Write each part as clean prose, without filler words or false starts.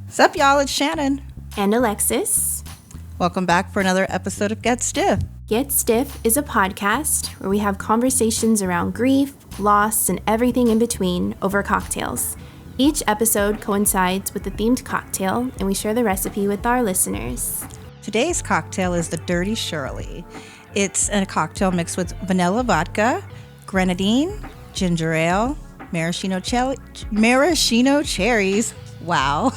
Sup, y'all? It's Shannon. And Alexis. Welcome back for another episode of Get Stiff. Get Stiff is a podcast where we have conversations around grief, loss, and everything in between over cocktails. Each episode coincides with a themed cocktail, and we share the recipe with our listeners. Today's cocktail is the Dirty Shirley. It's a cocktail mixed with vanilla vodka, grenadine, ginger ale, maraschino cherries. Wow.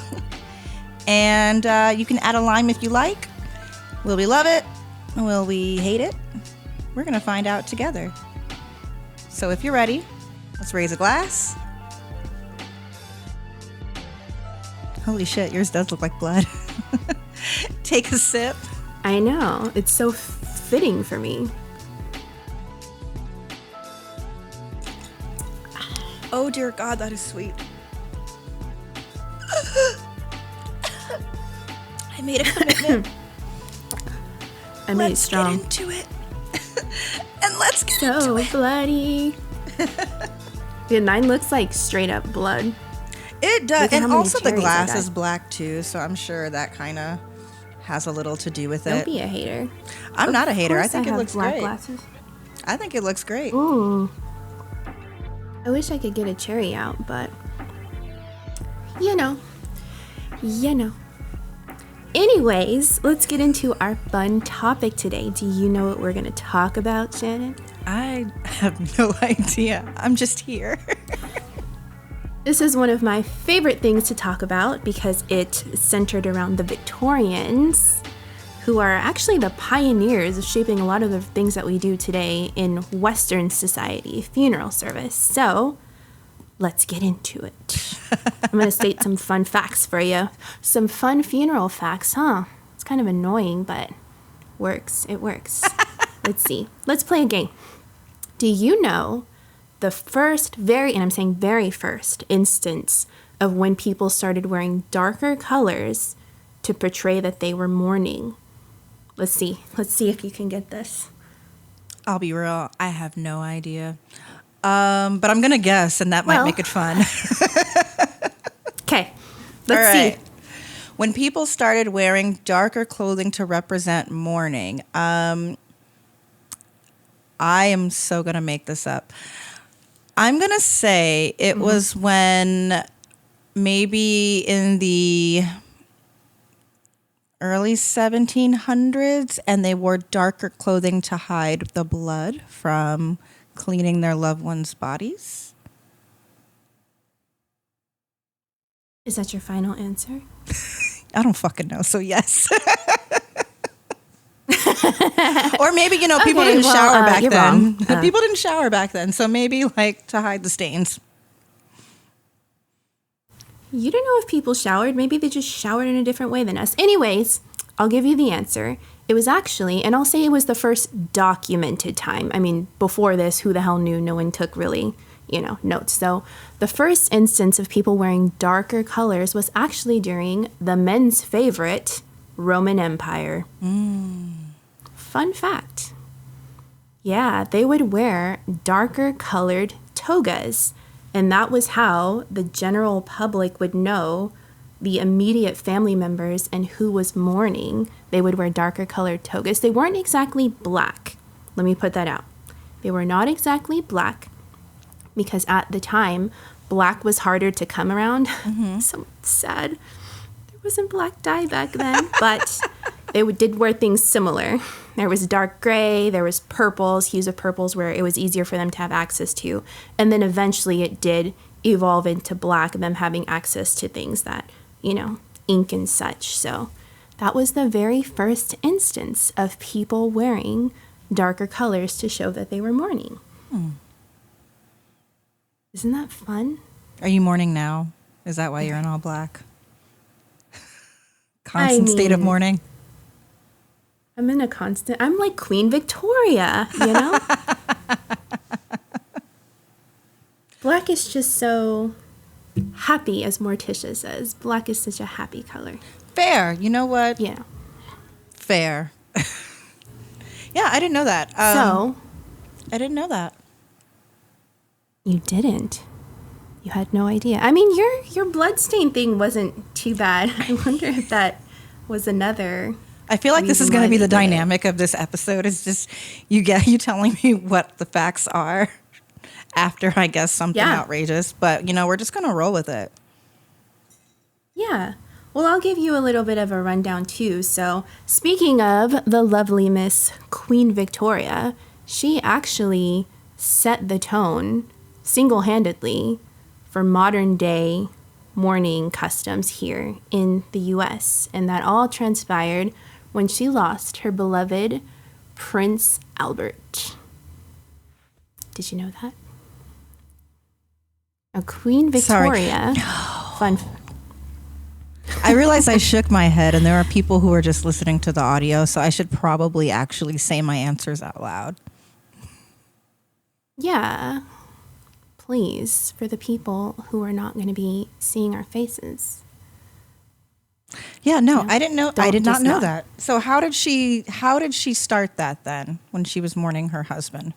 And you can add a lime if you like. Will we love it? Will we hate it? We're going to find out together. So if you're ready, let's raise a glass. Holy shit, yours does look like blood. Take a sip. I know. It's so fitting for me. Oh dear God, that is sweet. I made a commitment. I made it strong. Let's get into it. And let's get into So it. bloody. Yeah, mine looks like straight up blood. It does. Look at And how many also the cherries I glass got. is black too, so I'm sure that kind of has a little to do with Don't it. be a hater. I'm not a hater. I Of course think it have looks black great. glasses. I think it looks great. Ooh. I wish I could get a cherry out, but you know. Anyways, let's get into our fun topic today. Do you know what we're going to talk about, Shannon? I have no idea. I'm just here. This is one of my favorite things to talk about because it's centered around the Victorians, who are actually the pioneers of shaping a lot of the things that we do today in Western society, funeral service. So let's get into it. I'm going to state some fun facts for you. Some fun funeral facts, huh? It's kind of annoying, but works. It works. Let's see. Let's play a game. Do you know the first, and I'm saying very first, instance of when people started wearing darker colors to portray that they were mourning? Let's see. Let's see if you can get this. I'll be real. I have no idea. But I'm going to guess, and that might Well. make it fun. Okay. Let's All right. see. When people started wearing darker clothing to represent mourning, I am so going to make this up. I'm going to say it was when maybe in the early 1700s, and they wore darker clothing to hide the blood from cleaning their loved ones' bodies. Is that your final answer? I don't fucking know, so yes. Or maybe, people Okay, didn't well, shower back you're then. wrong. People didn't shower back then, so maybe like to hide the stains. You don't know if people showered. Maybe they just showered in a different way than us. Anyways, I'll give you the answer. It was actually, and I'll say it was the first documented time. I mean, before this, who the hell knew? No one took really, notes. So the first instance of people wearing darker colors was actually during the men's favorite, Roman Empire. Fun fact. Yeah, they would wear darker colored togas. And that was how the general public would know the immediate family members and who was mourning. They would wear darker colored togas. They weren't exactly black. Let me put that out. They were not exactly black because at the time, black was harder to come around. So sad. There wasn't black dye back then, but they did wear things similar. There was dark gray, there was purples, hues of purples where it was easier for them to have access to. And then eventually it did evolve into black, them having access to things that, ink and such. So that was the very first instance of people wearing darker colors to show that they were mourning. Isn't that fun? Are you mourning now? Is that why you're in all black? Constant state of mourning? I'm in a constant, I'm like Queen Victoria, Black is just so happy, as Morticia says. Black is such a happy color. Fair. You know what? Yeah. Fair. Yeah, I didn't know that. So, I didn't know that. you didn't. You had no idea. I mean, your bloodstain thing wasn't too bad. I wonder if that was another. I feel like this is going to be the dynamic of this episode. Is just you telling me what the facts are after I guess something outrageous. But we're just going to roll with it. Yeah. Well, I'll give you a little bit of a rundown too. So, speaking of the lovely Miss Queen Victoria, she actually set the tone single-handedly for modern day mourning customs here in the US, and that all transpired when she lost her beloved Prince Albert. Did you know that? A Queen Victoria. Fun. I realized I shook my head, and there are people who are just listening to the audio, so I should probably actually say my answers out loud. Yeah. Please, for the people who are not going to be seeing our faces. Yeah, no, I didn't know. I did not know that. So how did she start that then when she was mourning her husband?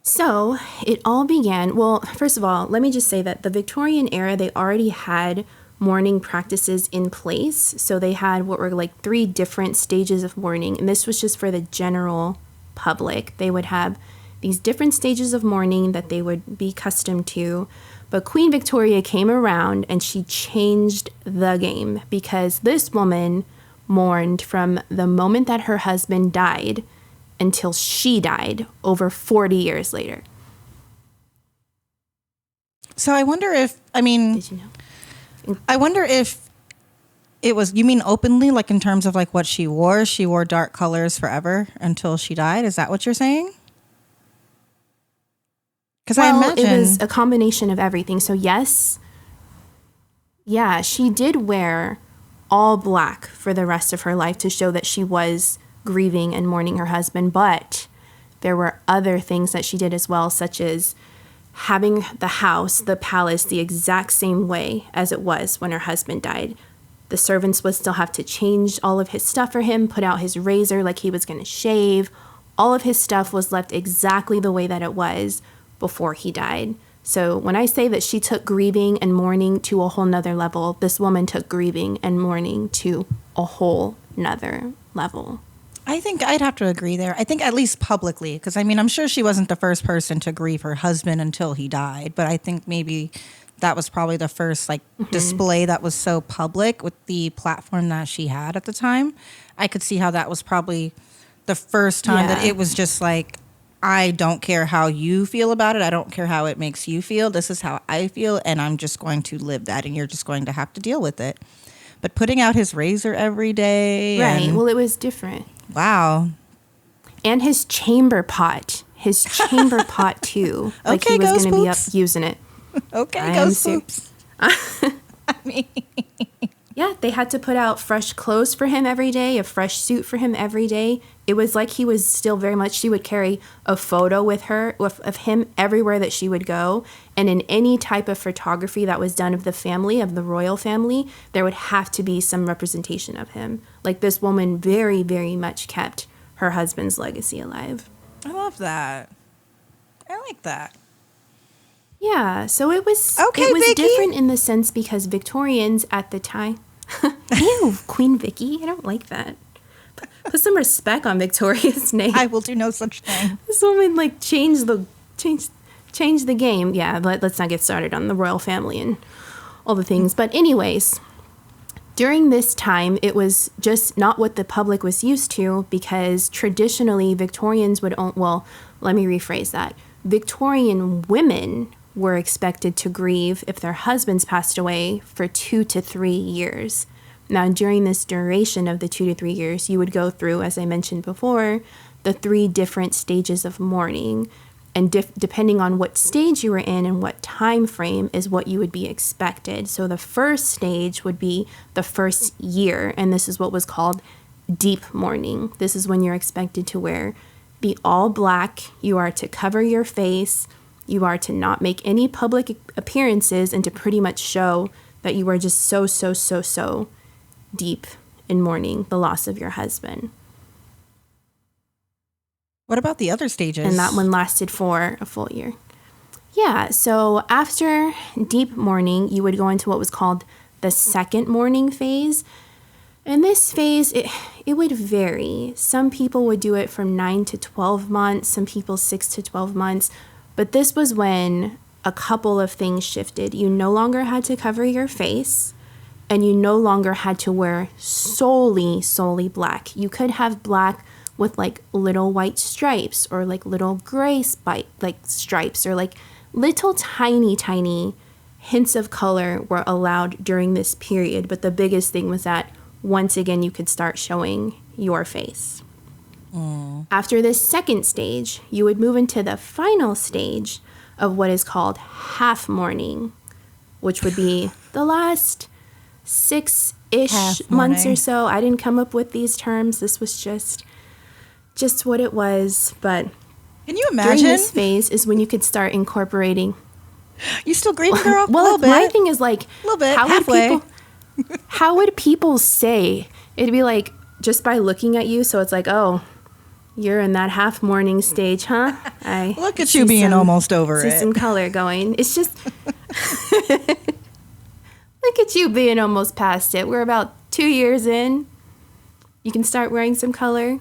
So it all began, well, first of all, let me just say that the Victorian era, they already had mourning practices in place. So they had what were like 3 different stages of mourning, and this was just for the general public. They would have these different stages of mourning that they would be accustomed to. But Queen Victoria came around and she changed the game, because this woman mourned from the moment that her husband died until she died over 40 years later. So I wonder if, did you know? I wonder if it was, you mean openly, like in terms of like what she wore? She wore dark colors forever until she died? Is that what you're saying? Because I imagine it was a combination of everything. So yes, yeah, she did wear all black for the rest of her life to show that she was grieving and mourning her husband. But there were other things that she did as well, such as having the house, the palace, the exact same way as it was when her husband died. The servants would still have to change all of his stuff for him, put out his razor like he was going to shave. All of his stuff was left exactly the way that it was before he died. So when I say that she took grieving and mourning to a whole nother level, this woman took grieving and mourning to a whole nother level. I think I'd have to agree there. I think at least publicly, because I'm sure she wasn't the first person to grieve her husband until he died, but I think maybe that was probably the first display that was so public with the platform that she had at the time. I could see how that was probably the first time that it was just like, I don't care how you feel about it. I don't care how it makes you feel. This is how I feel, and I'm just going to live that, and you're just going to have to deal with it. But putting out his razor every day. Right. Well, it was different. Wow. And his chamber pot. His chamber pot, too. Like okay, he was going to be up Poops. using it. Okay, go Poops. Yeah, they had to put out fresh clothes for him every day, a fresh suit for him every day. It was like he was still very much, she would carry a photo with her, of him everywhere that she would go. And in any type of photography that was done of the family, of the royal family, there would have to be some representation of him. Like this woman very, very much kept her husband's legacy alive. I love that. I like that. Yeah, so it was Vicky. different in the sense because Victorians at the time... Ew, Queen Vicky, I don't like that. Put some respect on Victoria's name. I will do no such thing. This woman changed the game. Yeah, let's not get started on the royal family and all the things. But anyways, during this time, it was just not what the public was used to, because traditionally Victorians would let me rephrase that. Victorian women were expected to grieve if their husbands passed away for 2 to 3 years. Now, during this duration of the 2 to 3 years, you would go through, as I mentioned before, the 3 different stages of mourning. And depending on what stage you were in and what time frame is what you would be expected. So the first stage would be the first year, and this is what was called deep mourning. This is when you're expected to be all black. You are to cover your face. You are to not make any public appearances and to pretty much show that you are just so deep in mourning the loss of your husband. What about the other stages? And that one lasted for a full year. Yeah, so after deep mourning, you would go into what was called the second mourning phase. And this phase, it would vary. Some people would do it from 9 to 12 months, some people 6 to 12 months. But this was when a couple of things shifted. You no longer had to cover your face, and you no longer had to wear solely black. You could have black with like little white stripes or like little gray stripes or like little tiny hints of color were allowed during this period. But the biggest thing was that once again, you could start showing your face. After this second stage, you would move into the final stage of what is called half mourning, which would be the last 6-ish months or so. I didn't come up with these terms. This was just what it was. But can you imagine? During this phase is when you could start incorporating. You still grieving, girl? Well, a little bit. My thing is like, a little bit, how would people say? It'd be like just by looking at you. So it's like, oh, you're in that half mourning stage, huh? Look at you being almost over it. See some color going. It's just look at you being almost past it. We're about 2 years in. You can start wearing some color.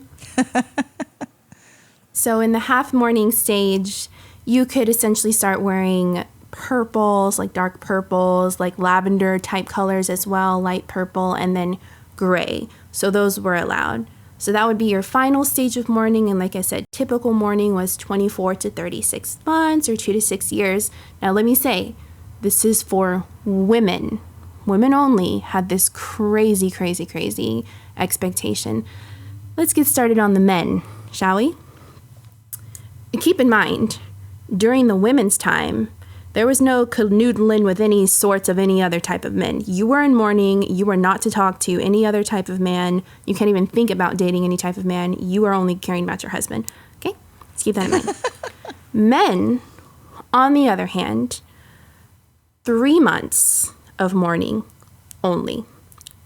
So in the half mourning stage, you could essentially start wearing purples, like dark purples, like lavender type colors as well, light purple, and then gray. So those were allowed. So that would be your final stage of mourning. And like I said, typical mourning was 24 to 36 months or 2 to 6 years. Now, let me say, this is for women. Women only had this crazy expectation. Let's get started on the men, shall we? Keep in mind, during the women's time, there was no canoodling with any sorts of any other type of men. You were in mourning. You were not to talk to any other type of man. You can't even think about dating any type of man. You are only caring about your husband. Okay? Let's keep that in mind. Men, on the other hand, 3 months of mourning only.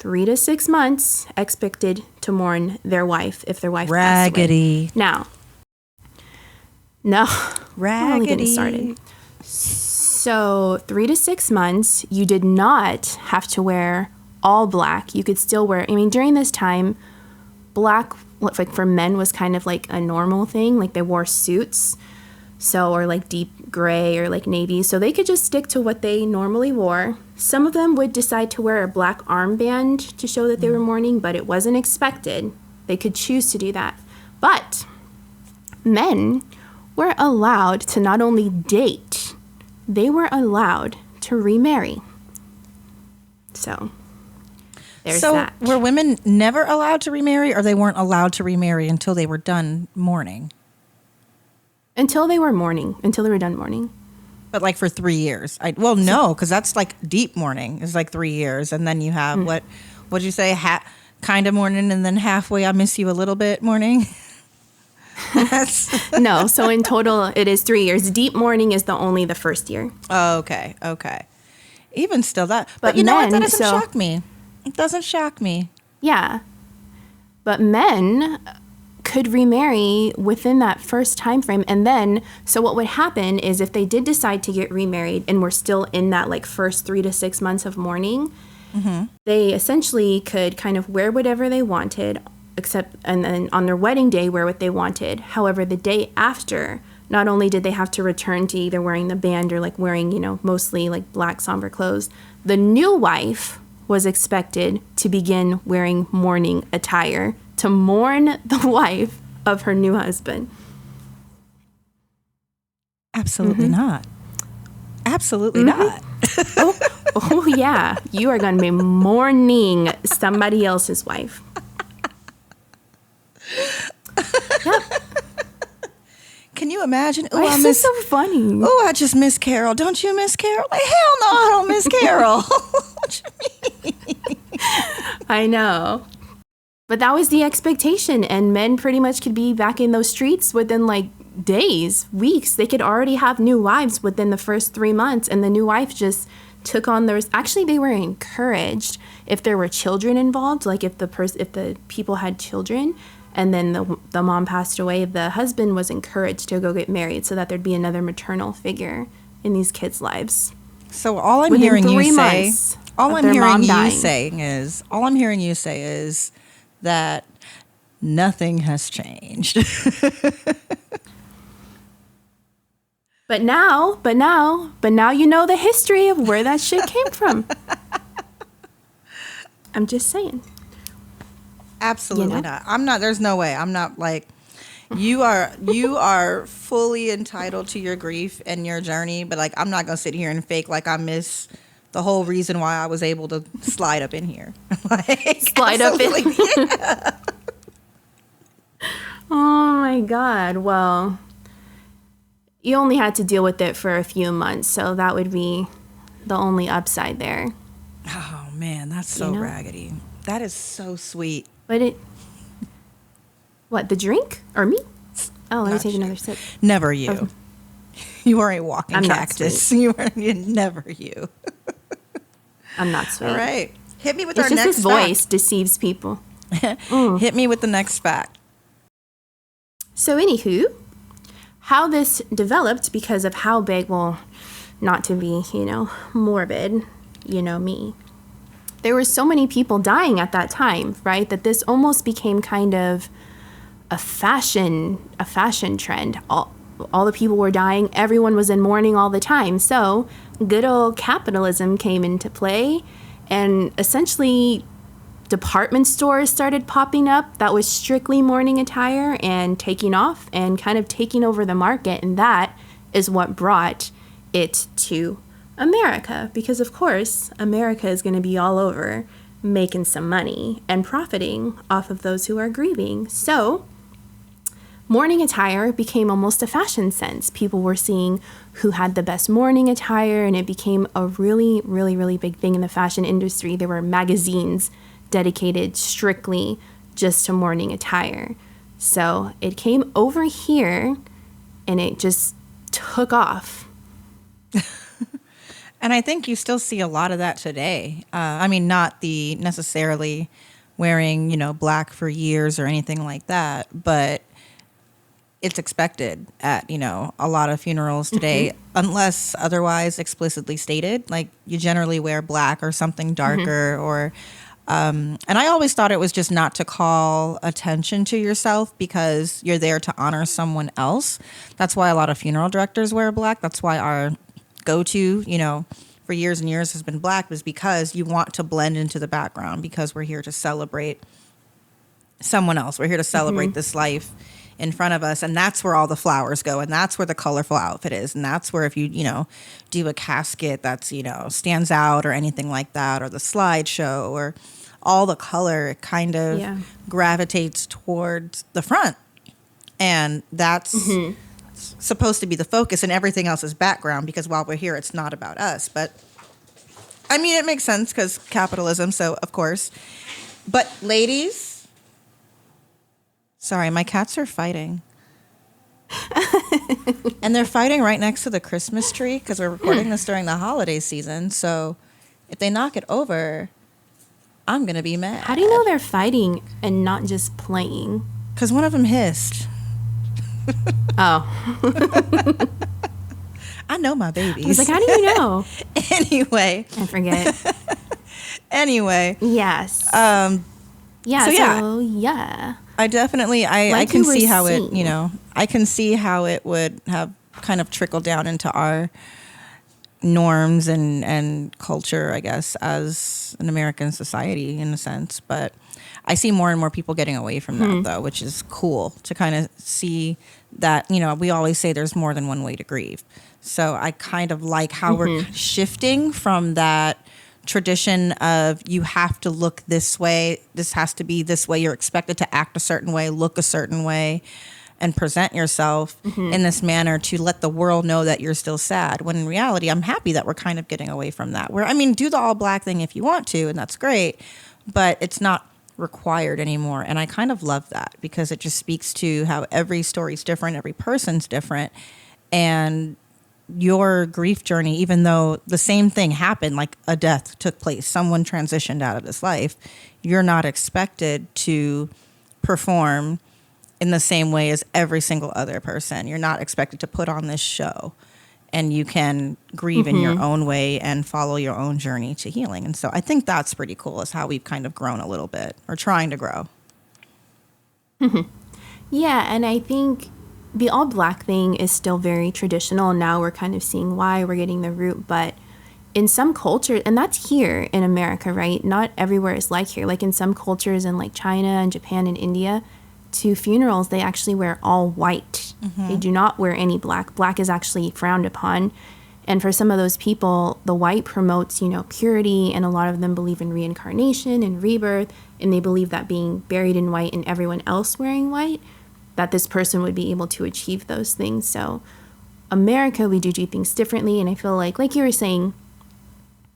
3 to 6 months expected to mourn their wife if their wife passed away. Now, no. Raggedy. Only getting started. So 3 to 6 months, you did not have to wear all black. You could still wear, during this time, black, like for men, was kind of like a normal thing. Like they wore suits, or like deep gray or like navy. So they could just stick to what they normally wore. Some of them would decide to wear a black armband to show that they were mourning, but it wasn't expected. They could choose to do that. But men were allowed to not only date, they were allowed to remarry. So there's that. So were women never allowed to remarry, or they weren't allowed to remarry until they were done mourning? Until they were done mourning. But like for 3 years? No, because that's like deep mourning. It's like 3 years. And then you have what'd you say? Kind of mourning, and then halfway I miss you a little bit mourning? No, so in total it is 3 years. Deep mourning is only the first year. Oh, okay. Even still that. But you know what? That doesn't shock me. It doesn't shock me. Yeah. But men could remarry within that first time frame. And then, so what would happen is if they did decide to get remarried and were still in that like first 3 to 6 months of mourning, they essentially could kind of wear whatever they wanted, and then on their wedding day wear what they wanted. However, the day after, not only did they have to return to either wearing the band or like wearing, mostly like black somber clothes, the new wife was expected to begin wearing mourning attire to mourn the wife of her new husband. Absolutely not. Absolutely not. Oh yeah, you are going to be mourning somebody else's wife. Yep. Can you imagine? Oh, this is so funny. Oh, I just miss Carol. Don't you miss Carol? Like, hell no, I don't miss Carol. What you mean? I know. But that was the expectation, and men pretty much could be back in those streets within like days, weeks. They could already have new wives within the first 3 months, and the new wife just took on theirs. Actually, they were encouraged if there were children involved, like if the people had children, and then the mom passed away, the husband was encouraged to go get married so that there'd be another maternal figure in these kids' lives. So all I'm Within hearing 3 you say, months all of I'm their hearing mom you dying. saying is, all I'm hearing you say is that nothing has changed. But now you know the history of where that shit came from. I'm just saying. Absolutely You know? not. I'm not. There's no way. I'm not like you are fully entitled to your grief and your journey, but like I'm not gonna sit here and fake like I miss the whole reason why I was able to slide up in here. Like, Slide up in. yeah. Oh my God. Well, you only had to deal with it for a few months, so that would be the only upside there. Oh man, that's so You know? raggedy. That is so sweet. But what, the drink? Or me? Oh, let me Not take you. another sip. Never you. Okay. You are a walking I'm not cactus. sweet. You're never you. I'm not sweet. All right. Hit me with It's our just next his voice deceives people. Hit me with the next fact. So anywho, how this developed because of how big, well, not to be, morbid, me. There were so many people dying at that time, right? That this almost became kind of a fashion trend. All the people were dying. Everyone was in mourning all the time. So good old capitalism came into play, and essentially department stores started popping up that was strictly mourning attire and taking off and kind of taking over the market. And that is what brought it to America, because of course America is going to be all over making some money and profiting off of those who are grieving. So mourning attire became almost a fashion sense. People were seeing who had the best mourning attire, and it became a really, really, really big thing in the fashion industry. There were magazines dedicated strictly just to mourning attire. So it came over here and it just took off. And I think you still see a lot of that today. I mean, not the necessarily wearing, black for years or anything like that, but it's expected at, a lot of funerals today, unless otherwise explicitly stated. Like you generally wear black or something darker or and I always thought it was just not to call attention to yourself because you're there to honor someone else. That's why a lot of funeral directors wear black. That's why our go-to, for years and years has been black, was because you want to blend into the background because we're here to celebrate someone else. We're here to celebrate this life in front of us, and that's where all the flowers go, and that's where the colorful outfit is, and that's where if you do a casket that's stands out or anything like that, or the slideshow or all the color, it kind of gravitates towards the front, and that's supposed to be the focus, and everything else is background because while we're here, it's not about us. But I mean, it makes sense because capitalism, so of course. But ladies, sorry, my cats are fighting. And they're fighting right next to the Christmas tree because we're recording this during the holiday season. So if they knock it over, I'm going to be mad. How do you know they're fighting and not just playing? Because one of them hissed. Oh. I know my babies. I was like, how do you know? Anyway. I forget. Anyway. Yes. Yeah. So yeah. I definitely, I Like can you were see how it, saying. I can see how it would have kind of trickled down into our norms and culture, I guess, as an American society in a sense. But I see more and more people getting away from that, though, which is cool to kind of see that, we always say there's more than one way to grieve. So I kind of like how we're shifting from that tradition of you have to look this way, this has to be this way, you're expected to act a certain way, look a certain way, and present yourself in this manner to let the world know that you're still sad. When in reality, I'm happy that we're kind of getting away from that. Do the all black thing if you want to, and that's great, but it's not required anymore. And I kind of love that because it just speaks to how every story's different, every person's different, and your grief journey, even though the same thing happened, like a death took place, someone transitioned out of this life, you're not expected to perform in the same way as every single other person. You're not expected to put on this show. and you can grieve in your own way and follow your own journey to healing. And so I think that's pretty cool, is how we've kind of grown a little bit, or trying to grow. Yeah, and I think the all black thing is still very traditional. Now we're kind of seeing why, we're getting the root, but in some cultures, and that's here in America, right? Not everywhere is like here. Like in some cultures in like China and Japan and India, to funerals, they actually wear all white. They do not wear any black. Black is actually frowned upon. And for some of those people, the white promotes, purity, and a lot of them believe in reincarnation and rebirth, and they believe that being buried in white and everyone else wearing white, that this person would be able to achieve those things. So America, we do things differently, and I feel like you were saying,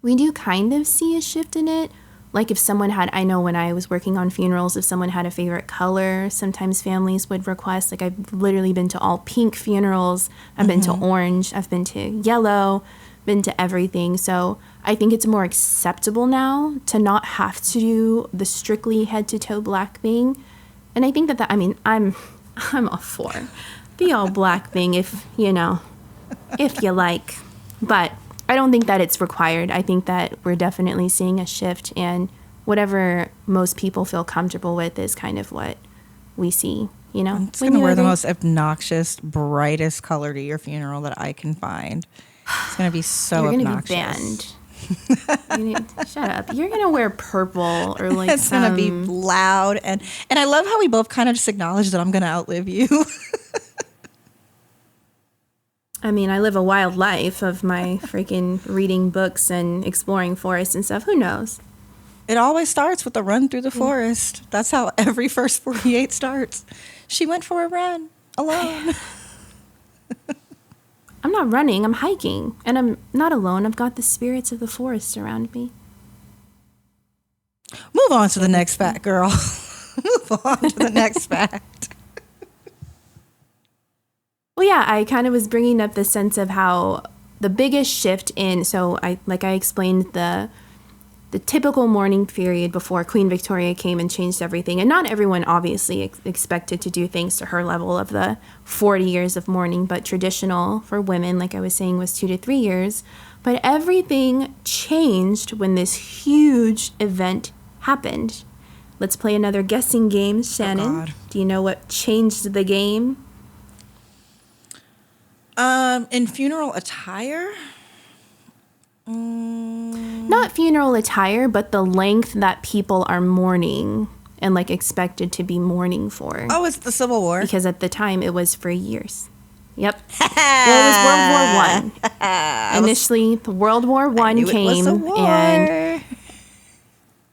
we do kind of see a shift in it. Like if someone had, I know when I was working on funerals, if someone had a favorite color, sometimes families would request, like I've literally been to all pink funerals. I've been to orange. I've been to yellow, been to everything. So I think it's more acceptable now to not have to do the strictly head to toe black thing. And I think I'm all for the all black thing if you like, but I don't think that it's required. I think that we're definitely seeing a shift, and whatever most people feel comfortable with is kind of what we see, I'm just going to wear the most obnoxious, brightest color to your funeral that I can find. It's going to be so obnoxious. You're going to be banned. Shut up. You're going to wear purple or like it's going to be loud. And I love how we both kind of just acknowledge that I'm going to outlive you. I live a wild life of my freaking reading books and exploring forests and stuff. Who knows? It always starts with a run through the forest. That's how every first 48 starts. She went for a run alone. I'm not running. I'm hiking. And I'm not alone. I've got the spirits of the forest around me. Move on to the next fact, girl. Move on to the next fact. Well, yeah, I kind of was bringing up the sense of how the biggest shift I explained the typical mourning period before Queen Victoria came and changed everything. And not everyone obviously expected to do things to her level of the 40 years of mourning, but traditional for women, like I was saying, was 2 to 3 years. But everything changed when this huge event happened. Let's play another guessing game, Shannon. Oh, God. Do you know what changed the game? In funeral attire? Not funeral attire, but the length that people are mourning and expected to be mourning for. Oh, it's the Civil War. Because at the time it was for years. Yep. Well, it was World War I. Initially, the World War I came, and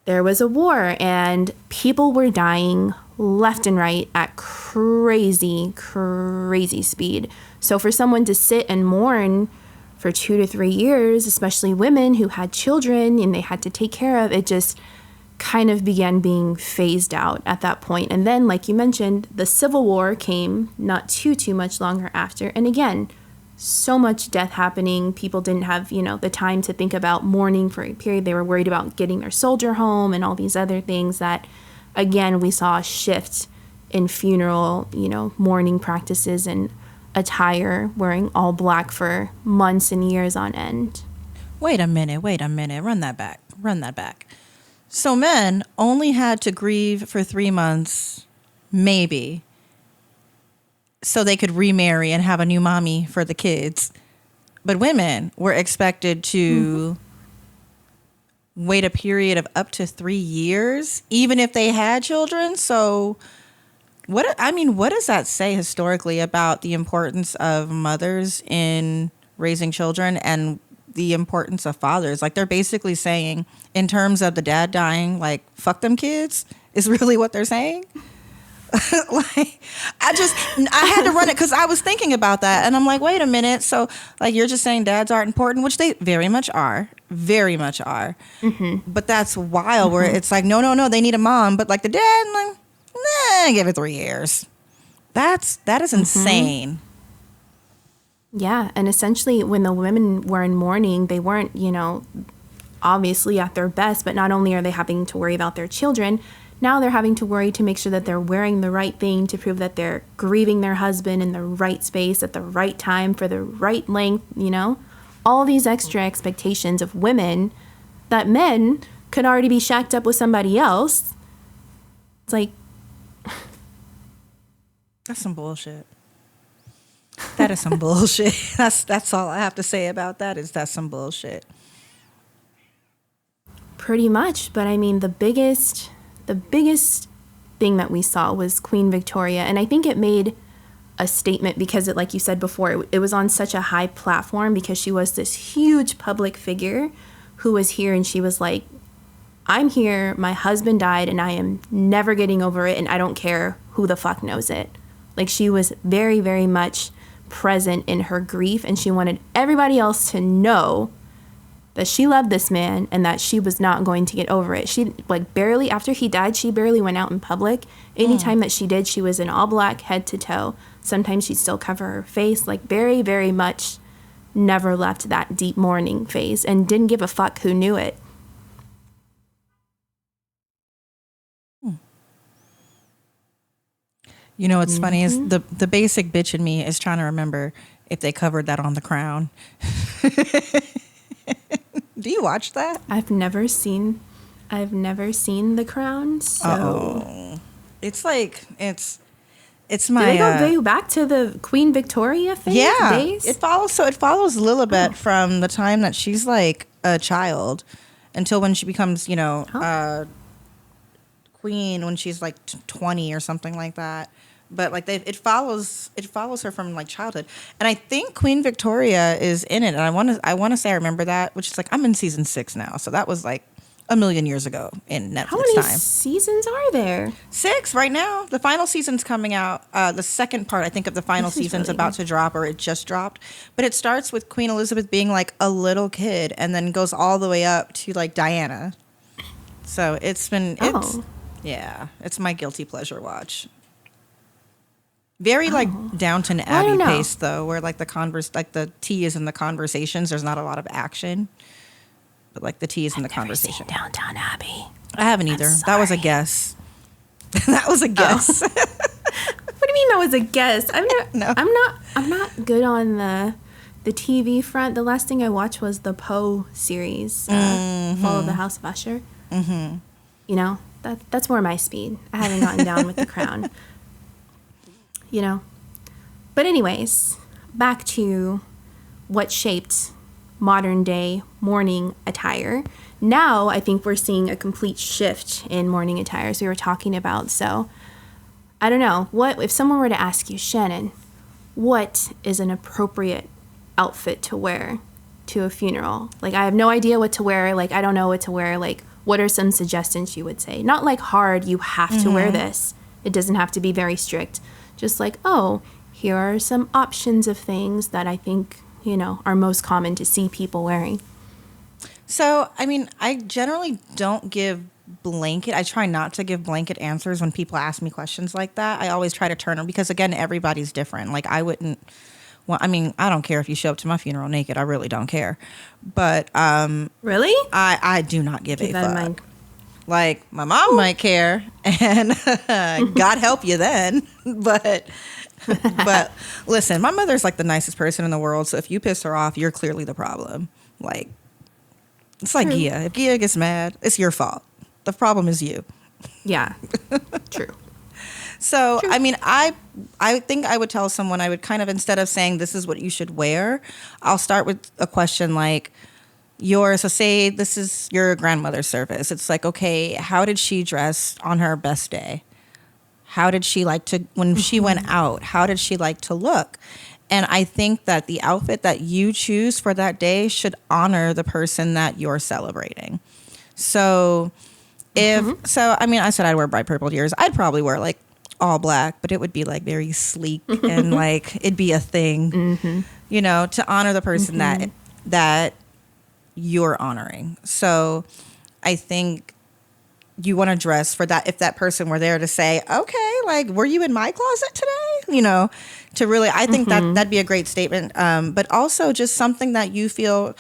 there was a war, and people were dying left and right at crazy, crazy speed. So for someone to sit and mourn for 2 to 3 years, especially women who had children and they had to take care of, it just kind of began being phased out at that point. And then, like you mentioned, the Civil War came not too much longer after. And again, so much death happening. People didn't have, the time to think about mourning for a period. They were worried about getting their soldier home and all these other things that, again, we saw a shift in funeral, mourning practices and attire, wearing all black for months and years on end. Wait a minute. Run that back. So men only had to grieve for 3 months, maybe, so they could remarry and have a new mommy for the kids. But women were expected to wait a period of up to 3 years, even if they had children. So what does that say historically about the importance of mothers in raising children and the importance of fathers? Like, they're basically saying, in terms of the dad dying, fuck them kids, is really what they're saying. I had to run it because I was thinking about that, and I'm like, wait a minute. So, you're just saying dads aren't important, which they very much are. But that's wild, where it's like, no, they need a mom, but the dad, give it 3 years. That is insane. Yeah, and essentially when the women were in mourning, they weren't, obviously at their best, but not only are they having to worry about their children, Now they're having to worry to make sure that they're wearing the right thing to prove that they're grieving their husband in the right space at the right time for the right length, you know? All these extra expectations of women that men could already be shacked up with somebody else. It's like... That's some bullshit. That is some bullshit. That's all I have to say about that is that's some bullshit. Pretty much. But I mean, the biggest thing that we saw was Queen Victoria. And I think it made a statement because it, like you said before, it was on such a high platform because she was this huge public figure who was here and she was like, I'm here, my husband died, and I am never getting over it, and I don't care who the fuck knows it. Like, she was very, very much present in her grief, and she wanted everybody else to know that she loved this man and that she was not going to get over it. She, like, barely, after he died, she barely went out in public. Anytime that she did, she was in all black, head to toe. Sometimes she'd still cover her face, like, very, very much never left that deep mourning phase and didn't give a fuck who knew it. You know what's funny is the basic bitch in me is trying to remember if they covered that on The Crown. Do you watch that? I've never seen The Crown, so It's like it's my. Did they go way back to the Queen Victoria days? It follows Lilibet from the time that she's like a child until when she becomes, queen when she's like 20 or something like that. But like it follows her from like childhood, and I think Queen Victoria is in it. And I want to say I remember that, which is like I'm in season 6 now, so that was like a million years ago in Netflix How many time. seasons are there? 6 right now. The final season's coming out. The second part, I think, of the final season's really about to drop, or it just dropped. But it starts with Queen Elizabeth being like a little kid, and then goes all the way up to like Diana. So it's my guilty pleasure watch. Very like Downton Abbey pace though, where like the tea is in the conversations. There's not a lot of action, but like the tea is in the conversation. Seen Downton Abbey. I haven't either. That was a guess. That was a guess. What do you mean that was a guess? I'm not good on the TV front. The last thing I watched was the Poe series, Fall of the House of Usher. Mm-hmm. You know, that's more my speed. I haven't gotten down with The Crown. You know. But anyways, back to what shaped modern day mourning attire. Now I think we're seeing a complete shift in mourning attire, as we were talking about. So I don't know. What if someone were to ask you, Shannon, what is an appropriate outfit to wear to a funeral? Like, I have no idea what to wear. Like, I don't know what to wear. Like, what are some suggestions you would say? Not like hard, you have to wear this. It doesn't have to be very strict. Just like, oh, here are some options of things that I think, are most common to see people wearing. So, I mean, I generally don't give I try not to give blanket answers when people ask me questions like that. I always try to turn them because, again, everybody's different. Like, I wouldn't, I don't care if you show up to my funeral naked. I really don't care. But, really? I do not give a fuck. Like, my mom might care, and God help you then. But listen, my mother's like the nicest person in the world. So if you piss her off, you're clearly the problem. Like, it's like Gia. If Gia gets mad, it's your fault. The problem is you. Yeah, true. So, I mean, I think I would tell someone, I would kind of, instead of saying this is what you should wear, I'll start with a question like, so say this is your grandmother's service. It's like, okay, how did she dress on her best day? How did she like to, when she went out, how did she like to look? And I think that the outfit that you choose for that day should honor the person that you're celebrating. So I said I'd wear bright purple ears. I'd probably wear like all black, but it would be like very sleek and like it'd be a thing, to honor the person that you're honoring. So I think you want to dress for that. If that person were there to say, okay, like, were you in my closet today? To really, I think that'd be a great statement. But also just something that you feel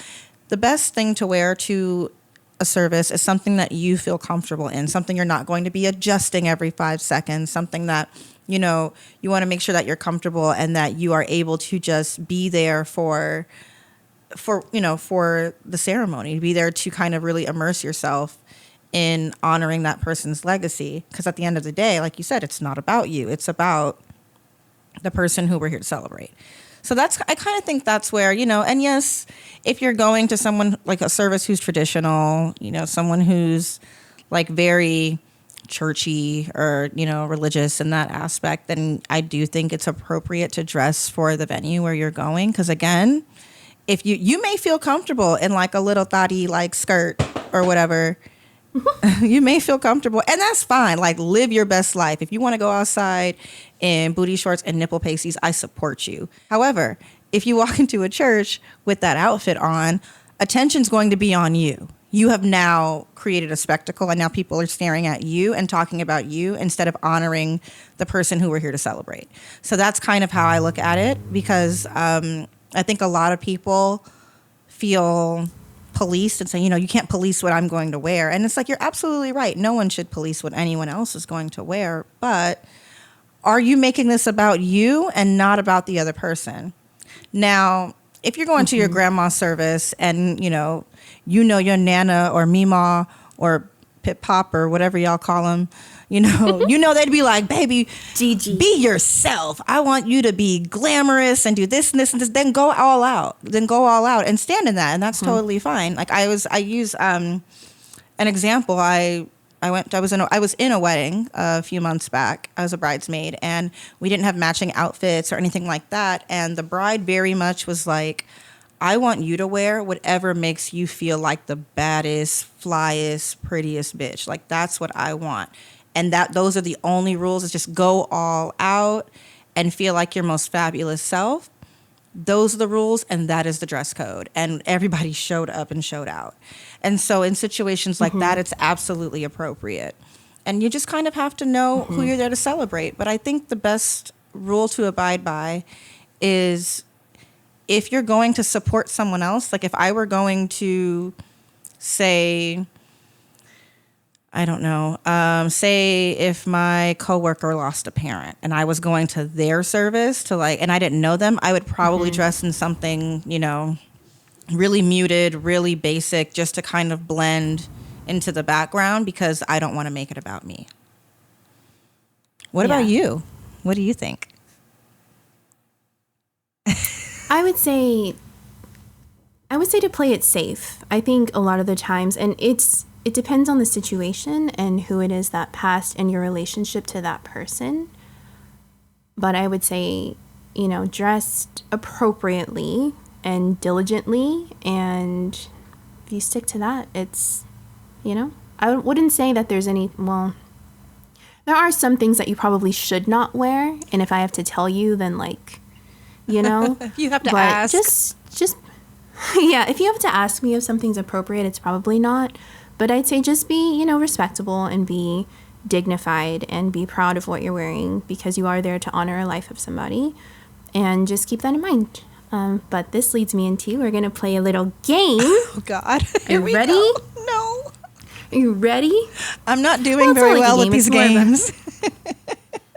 the best thing to wear to a service is something that you feel comfortable in, something you're not going to be adjusting every 5 seconds, something that, you know, you want to make sure that you're comfortable and that you are able to just be there for the ceremony, be there to kind of really immerse yourself in honoring that person's legacy. Because at the end of the day, like you said, it's not about you. It's about the person who we're here to celebrate. So I kind of think that's where, you know, and yes, if you're going to someone like a service who's traditional, you know, someone who's like very churchy or, you know, religious in that aspect, then I do think it's appropriate to dress for the venue where you're going. Because again, if you may feel comfortable in like a little thotty like skirt or whatever, you may feel comfortable, and that's fine. Like, live your best life. If you want to go outside in booty shorts and nipple pasties, I support you. However, if you walk into a church with that outfit on, attention's going to be on you. You have now created a spectacle, and now people are staring at you and talking about you instead of honoring the person who we're here to celebrate. So that's kind of how I look at it, because I think a lot of people feel policed and say, you know, you can't police what I'm going to wear. And it's like, you're absolutely right. No one should police what anyone else is going to wear. But are you making this about you and not about the other person? Now, if you're going to your grandma's service and, you know your Nana or Mima or Pip Pop or whatever y'all call them, they'd be like, baby, Gigi, be yourself. I want you to be glamorous and do this and this and this. Then go all out. And stand in that. And that's totally fine. Like I use an example. I was in a wedding a few months back. I was a bridesmaid, and we didn't have matching outfits or anything like that. And the bride very much was like, I want you to wear whatever makes you feel like the baddest, flyest, prettiest bitch. Like, that's what I want. And those are the only rules, is just go all out and feel like your most fabulous self. Those are the rules, and that is the dress code. And everybody showed up and showed out. And so in situations like that, it's absolutely appropriate. And you just kind of have to know who you're there to celebrate. But I think the best rule to abide by is, if you're going to support someone else, like if I were going to say, I don't know, say if my coworker lost a parent and I was going to their service and I didn't know them, I would probably dress in something, really muted, really basic, just to kind of blend into the background, because I don't want to make it about me. What about you? What do you think? I would say to play it safe. I think a lot of the times, and it depends on the situation and who it is that passed and your relationship to that person. But I would say, dressed appropriately and diligently, and if you stick to that, it's, I wouldn't say that there's there are some things that you probably should not wear, and if I have to tell you, then you have to ask. Just if you have to ask me if something's appropriate, it's probably not. But I'd say just be, respectable and be dignified and be proud of what you're wearing, because you are there to honor a life of somebody, and just keep that in mind. But this leads me into, we're going to play a little game. Oh, God. Are you ready? Go. No. Are you ready? I'm not doing very well with these games. No,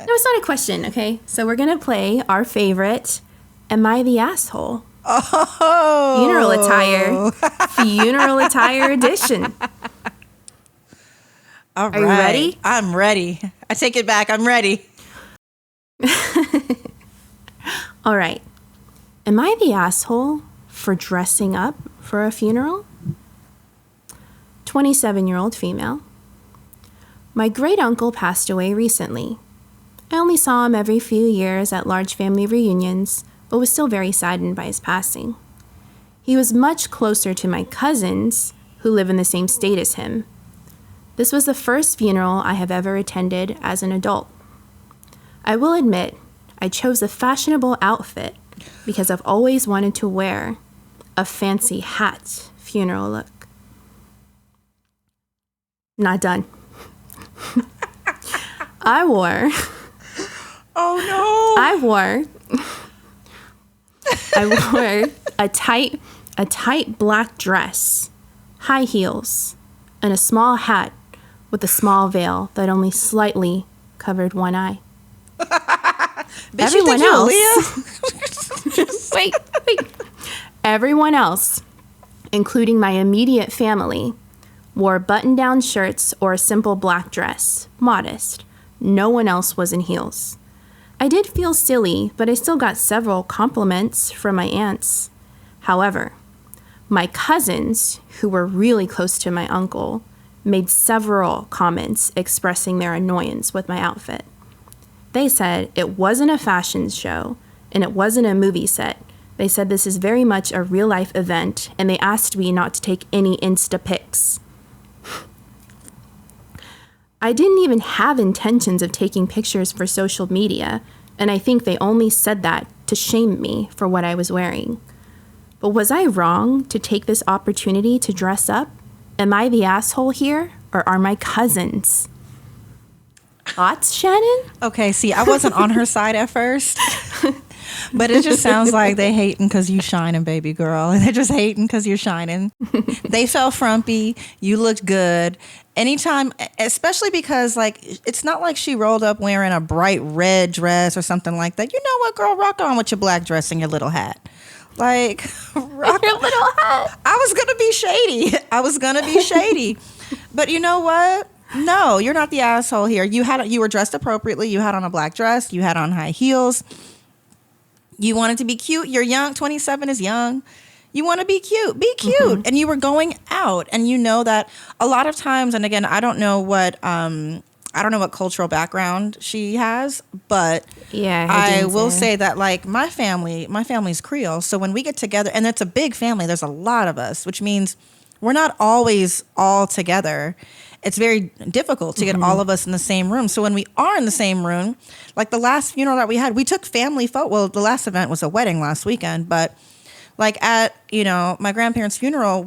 it's not a question, okay? So we're going to play our favorite, Am I the Asshole? Oh. Funeral attire edition. All right. Are you ready? I'm ready. I take it back. I'm ready. All right. Am I the asshole for dressing up for a funeral? 27-year-old female. My great uncle passed away recently. I only saw him every few years at large family reunions, but was still very saddened by his passing. He was much closer to my cousins, who live in the same state as him. This was the first funeral I have ever attended as an adult. I will admit, I chose a fashionable outfit because I've always wanted to wear a fancy hat funeral look. Not done. I wore a tight black dress, high heels, and a small hat with a small veil that only slightly covered one eye. Everyone else, wait. Everyone else, including my immediate family, wore button-down shirts or a simple black dress, modest. No one else was in heels. I did feel silly, but I still got several compliments from my aunts. However, my cousins, who were really close to my uncle, made several comments expressing their annoyance with my outfit. They said it wasn't a fashion show and it wasn't a movie set. They said this is very much a real-life event, and they asked me not to take any Insta pics. I didn't even have intentions of taking pictures for social media, and I think they only said that to shame me for what I was wearing. But was I wrong to take this opportunity to dress up? Am I the asshole here, or are my cousins? Thoughts, Shannon? Okay, see, I wasn't on her side at first. But it just sounds like they hating because you shining, baby girl. And they're just hating because you're shining. They felt frumpy. You looked good. Anytime, especially because, like, it's not like she rolled up wearing a bright red dress or something like that. You know what, girl? Rock on with your black dress and your little hat. Like, rock Your little hat. I was going to be shady. But you know what? No, you're not the asshole here. You were dressed appropriately. You had on a black dress. You had on high heels. You wanted to be cute. You're young. 27 is young. You want to be cute. Be cute. Mm-hmm. And you were going out. And you know that a lot of times, and again, I don't know what cultural background she has, but yeah, I will say that, like, my family's Creole. So when we get together, and it's a big family, there's a lot of us, which means we're not always all together. It's very difficult to get all of us in the same room. So when we are in the same room, like the last funeral that we had, we took family photo. Well, the last event was a wedding last weekend, but like at, my grandparents' funeral,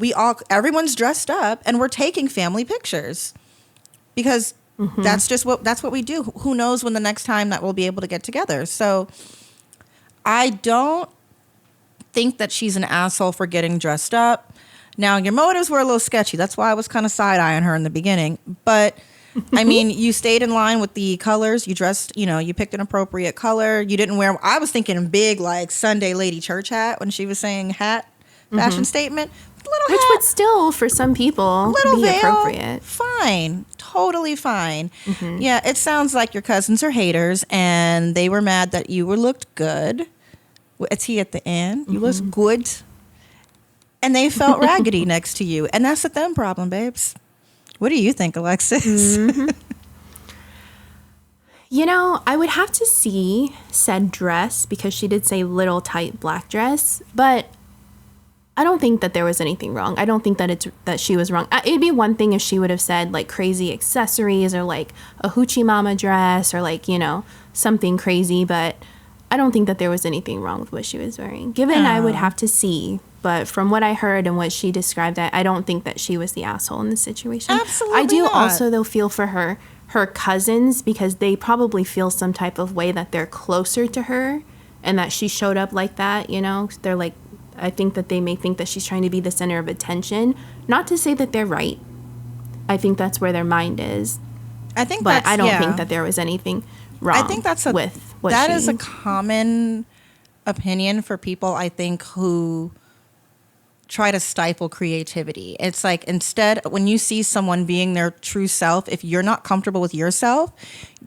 everyone's dressed up and we're taking family pictures because that's what we do. Who knows when the next time that we'll be able to get together. So I don't think that she's an asshole for getting dressed up. Now, your motives were a little sketchy. That's why I was kind of side-eyeing her in the beginning. But, I mean, you stayed in line with the colors. You dressed, you picked an appropriate color. You didn't wear, I was thinking big, like, Sunday lady church hat when she was saying hat fashion statement. Which would still, for some people, be veil, appropriate. Fine. Totally fine. Yeah, it sounds like your cousins are haters, and they were mad that you looked good. It's he at the end. You looked good. And they felt raggedy next to you. And that's a them problem, babes. What do you think, Alexis? I would have to see said dress because she did say little tight black dress. But I don't think that there was anything wrong. I don't think that she was wrong. It'd be one thing if she would have said like crazy accessories or like a hoochie mama dress or like, something crazy. But I don't think that there was anything wrong with what she was wearing. Given I would have to see. But from what I heard and what she described, I don't think that she was the asshole in this situation. Absolutely I do not. also, though, feel for her cousins because they probably feel some type of way that they're closer to her and that she showed up like that, They're like, I think that they may think that she's trying to be the center of attention. Not to say that they're right. I think that's where their mind is. I think I don't think that there was anything wrong I think with what that is a common opinion for people, I think, who try to stifle creativity. It's like, instead, when you see someone being their true self, if you're not comfortable with yourself,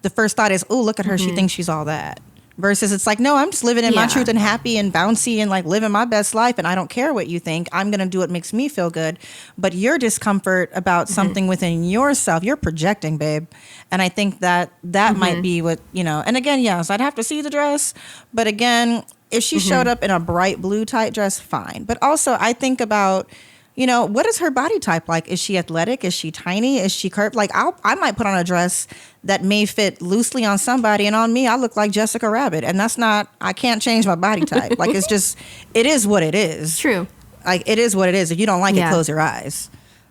the first thought is, oh, look at her, she thinks she's all that. Versus it's like, no, I'm just living in my truth and happy and bouncy and like living my best life, and I don't care what you think. I'm going to do what makes me feel good. But your discomfort about something within yourself, you're projecting, babe. And I think that might be what, and again, yes, I'd have to see the dress. But again, if she showed up in a bright blue tight dress, fine. But also I think about, what is her body type like? Is she athletic? Is she tiny? Is she curved? Like I might put on a dress that may fit loosely on somebody, and on me, I look like Jessica Rabbit. And that's not, I can't change my body type. Like, it's just, it is what it is. True. Like, it is what it is. If you don't like it, close your eyes.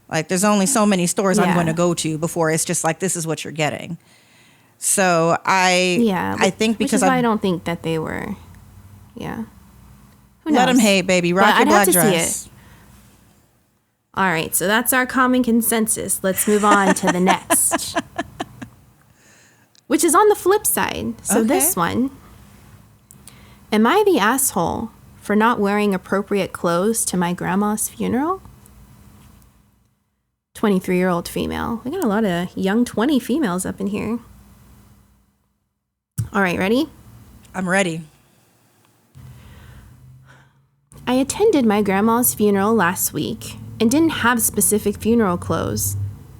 Like, there's only so many stores I'm going to go to before it's just like, this is what you're getting. So I think because which is why I don't think that they were, Who knows? Let them hate, baby. Rock your black dress. All right, so that's our common consensus. Let's move on to the next, which is on the flip side. So this one, am I the asshole for not wearing appropriate clothes to my grandma's funeral? 23-year-old female. We got a lot of young 20 females up in here. All right, ready? I'm ready. I attended my grandma's funeral last week and didn't have specific funeral clothes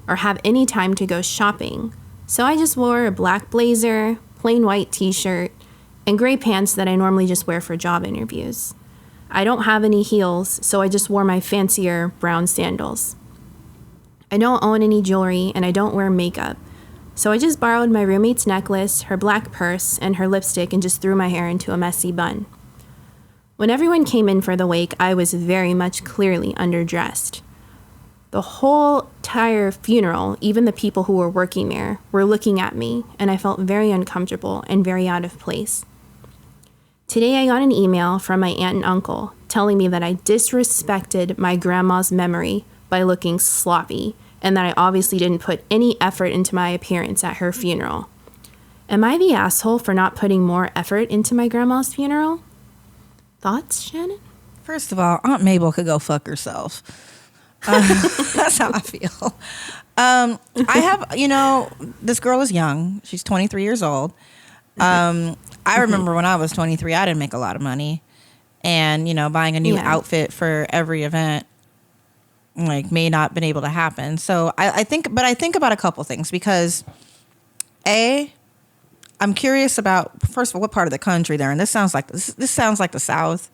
or have any time to go shopping. So I just wore a black blazer, plain white t-shirt, and gray pants that I normally just wear for job interviews. I don't have any heels, so I just wore my fancier brown sandals. I don't own any jewelry and I don't wear makeup. So I just borrowed my roommate's necklace, her black purse, and her lipstick and just threw my hair into a messy bun. When everyone came in for the wake, I was very much clearly underdressed. The whole entire funeral, even the people who were working there, were looking at me, and I felt very uncomfortable and very out of place. Today I got an email from my aunt and uncle telling me that I disrespected my grandma's memory by looking sloppy, and that I obviously didn't put any effort into my appearance at her funeral. Am I the asshole for not putting more effort into my grandma's funeral? Thoughts, Shannon? First of all, Aunt Mabel could go fuck herself. That's how I feel. I have, this girl is young. She's 23 years old. I remember when I was 23, I didn't make a lot of money. And, buying a new outfit for every event, may not been able to happen. So I think about a couple things because, I'm curious about, first of all, what part of the country they're in. This sounds like the South.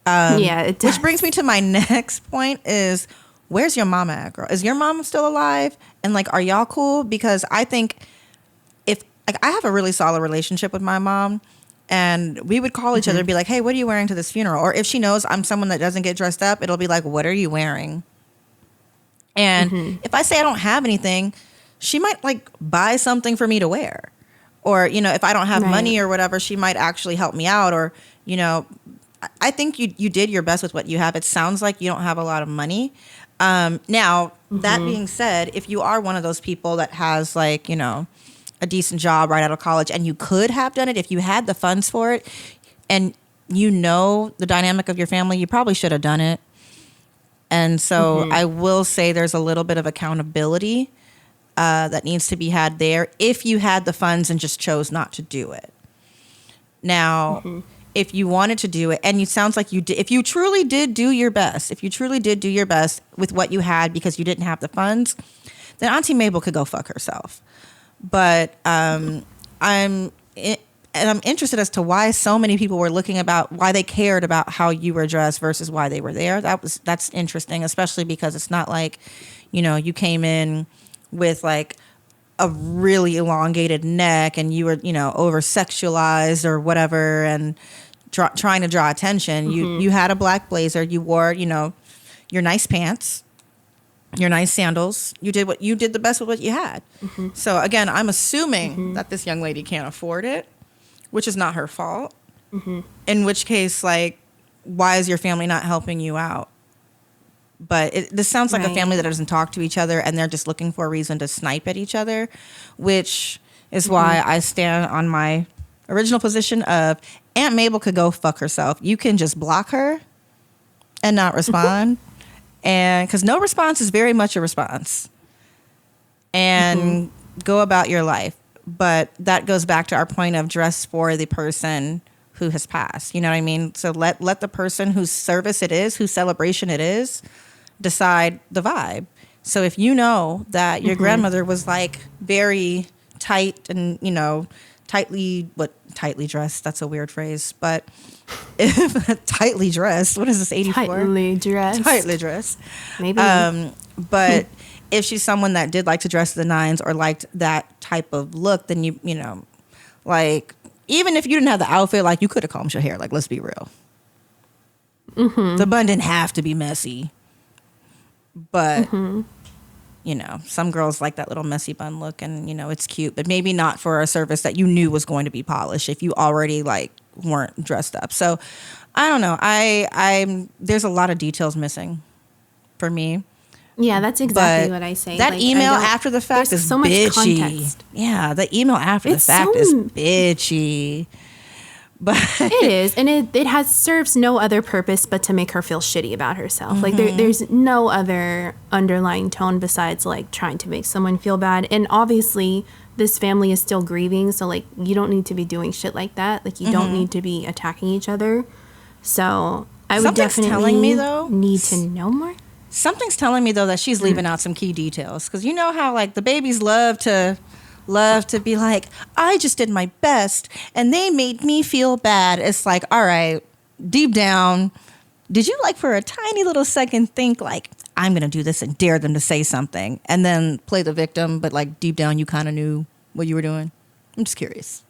It does. Which brings me to my next point is, where's your mama at, girl? Is your mom still alive? And are y'all cool? Because I think I have a really solid relationship with my mom, and we would call each other and be like, hey, what are you wearing to this funeral? Or if she knows I'm someone that doesn't get dressed up, it'll be like, what are you wearing? And if I say I don't have anything, she might buy something for me to wear. Or, if I don't have money or whatever, she might actually help me out. Or, I think you did your best with what you have. It sounds like you don't have a lot of money. Now, that being said, if you are one of those people that has a decent job right out of college and you could have done it, if you had the funds for it and the dynamic of your family, you probably should have done it. And so I will say there's a little bit of accountability that needs to be had there if you had the funds and just chose not to do it. Now, if you wanted to do it, and it sounds like you did, if you truly did do your best with what you had because you didn't have the funds, then Auntie Mabel could go fuck herself. But I'm interested as to why so many people were looking about why they cared about how you were dressed versus why they were there. That's interesting, especially because it's not like, you came in with a really elongated neck and you were, over sexualized or whatever and trying to draw attention. You had a black blazer. You wore, your nice pants, your nice sandals. You did the best with what you had. So again, I'm assuming that this young lady can't afford it, which is not her fault. In which case, why is your family not helping you out? But this sounds like a family that doesn't talk to each other and they're just looking for a reason to snipe at each other, which is why I stand on my original position of Aunt Mabel could go fuck herself. You can just block her and not respond. And because no response is very much a response. And go about your life. But that goes back to our point of dress for the person who has passed. You know what I mean? So let the person whose service it is, whose celebration it is, decide the vibe. So if you know that your grandmother was very tight and, tightly dressed, that's a weird phrase, but if tightly dressed, what is this, 84? Tightly dressed. Maybe. But if she's someone that did like to dress to the nines or liked that type of look, then you even if you didn't have the outfit, you could have combed your hair. Let's be real. The bun didn't have to be messy. But, some girls like that little messy bun look and, it's cute. But maybe not for a service that you knew was going to be polished if you already, weren't dressed up. So, I don't know. There's a lot of details missing for me. Yeah, that's exactly But what I say. that Like, email after the fact there's is so much bitchy. context. Yeah, the email after the It's fact so- is bitchy. But It is, and it has serves no other purpose but to make her feel shitty about herself. Like there's no other underlying tone besides like trying to make someone feel bad. And obviously, this family is still grieving, so like you don't need to be doing shit like that. Like you don't need to be attacking each other. So I would Something's definitely telling me, though, need to know more. something's telling me though that she's leaving out some key details, because you know how like the babies love to be like, I just did my best and they made me feel bad. It's like, all right, deep down, did you like for a tiny little second think like, I'm gonna do this and dare them to say something, and then play the victim, but like deep down you kind of knew what you were doing? I'm just curious.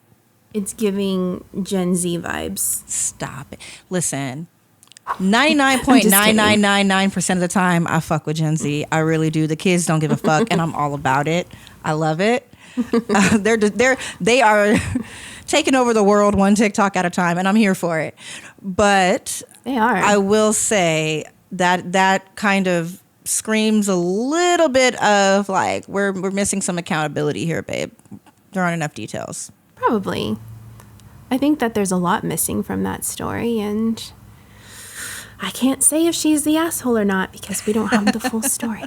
It's giving Gen Z vibes. Stop it. Listen, 99.9999% of the time, I fuck with Gen Z. I really do. The kids don't give a fuck, and I'm all about it. I love it. They are taking over the world one TikTok at a time, and I'm here for it. But They are. I will say that kind of screams a little bit of like we're missing some accountability here, babe. There aren't enough details. Probably. I think that there's a lot missing from that story, and I can't say if she's the asshole or not because we don't have the full story.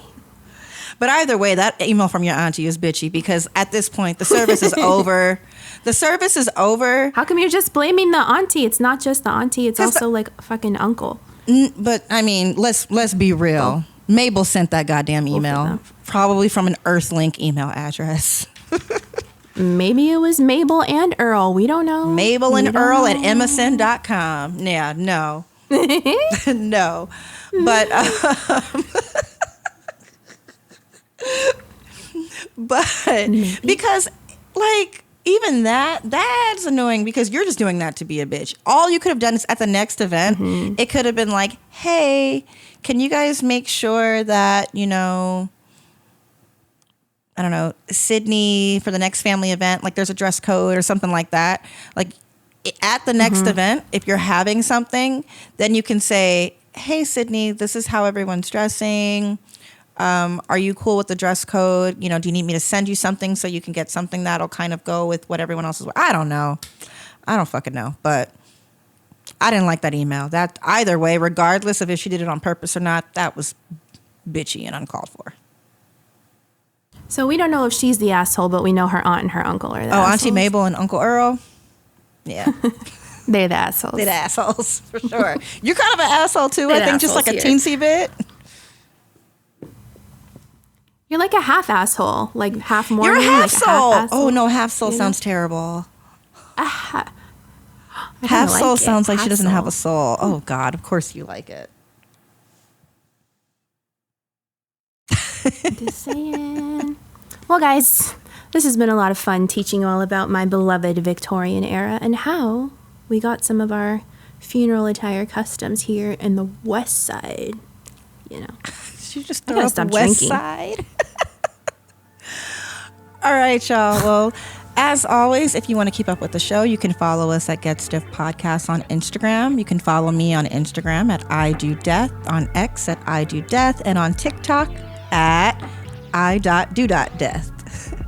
But either way, that email from your auntie is bitchy, because at this point, the service is over. The service is over. How come you're just blaming the auntie? It's not just the auntie. It's also like a fucking uncle. But I mean, let's be real. Mabel sent that goddamn email, probably from an Earthlink email address. Maybe it was Mabel and Earl. We don't know. Mabel and Earl at msn.com. Yeah, no. No. But because like even that's annoying, because you're just doing that to be a bitch. All you could have done is at the next event, it could have been like, hey, can you guys make sure that, you know, I don't know, Sydney, for the next family event, like there's a dress code or something like that. Like at the next event, if you're having something, then you can say, hey, Sydney, this is how everyone's dressing. Are you cool with the dress code? You know, do you need me to send you something so you can get something that'll kind of go with what everyone else is wearing? I don't know. I don't fucking know. But I didn't like that email. That either way, regardless of if she did it on purpose or not, that was bitchy and uncalled for. So we don't know if she's the asshole, but we know her aunt and her uncle are the assholes. Auntie Mabel and Uncle Earl? Yeah. They're the assholes. They're the assholes, for sure. You're kind of an asshole, too. I think just like a teensy bit. You're like a half asshole, like half morning. You're a half like soul. A half Oh, no, half soul sounds terrible. Half soul sounds like she doesn't have a soul. Oh, God, of course you like it. Just saying. Well, guys, this has been a lot of fun teaching you all about my beloved Victorian era and how we got some of our funeral attire customs here in the West Side. You know. You just throw up West drinking. Side. All right, y'all. Well, as always, if you want to keep up with the show, you can follow us at Get Stiff Podcast on Instagram. You can follow me on Instagram at I Do Death, on X at I Do Death, and on TikTok at I.do.death.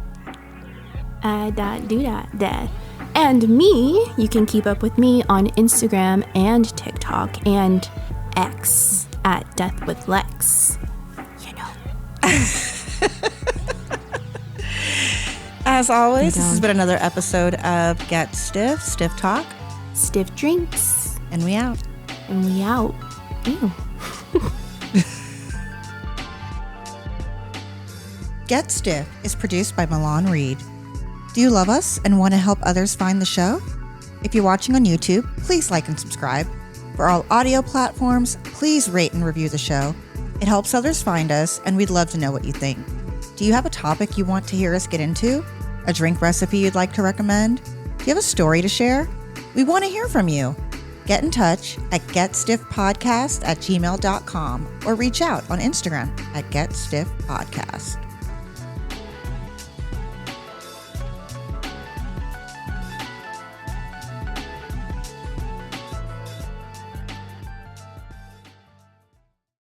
I.do.death. And me, you can keep up with me on Instagram and TikTok and X at Death with Lex. You know. As always, this has been another episode of Get Stiff, Stiff Talk. Stiff drinks. And we out. And we out. Ew. Get Stiff is produced by Milan Reed. Do you love us and want to help others find the show? If you're watching on YouTube, please like and subscribe. For all audio platforms, please rate and review the show. It helps others find us, and we'd love to know what you think. Do you have a topic you want to hear us get into? A drink recipe you'd like to recommend? Do you have a story to share? We want to hear from you. Get in touch at getstiffpodcast@gmail.com or reach out on Instagram at getstiffpodcast.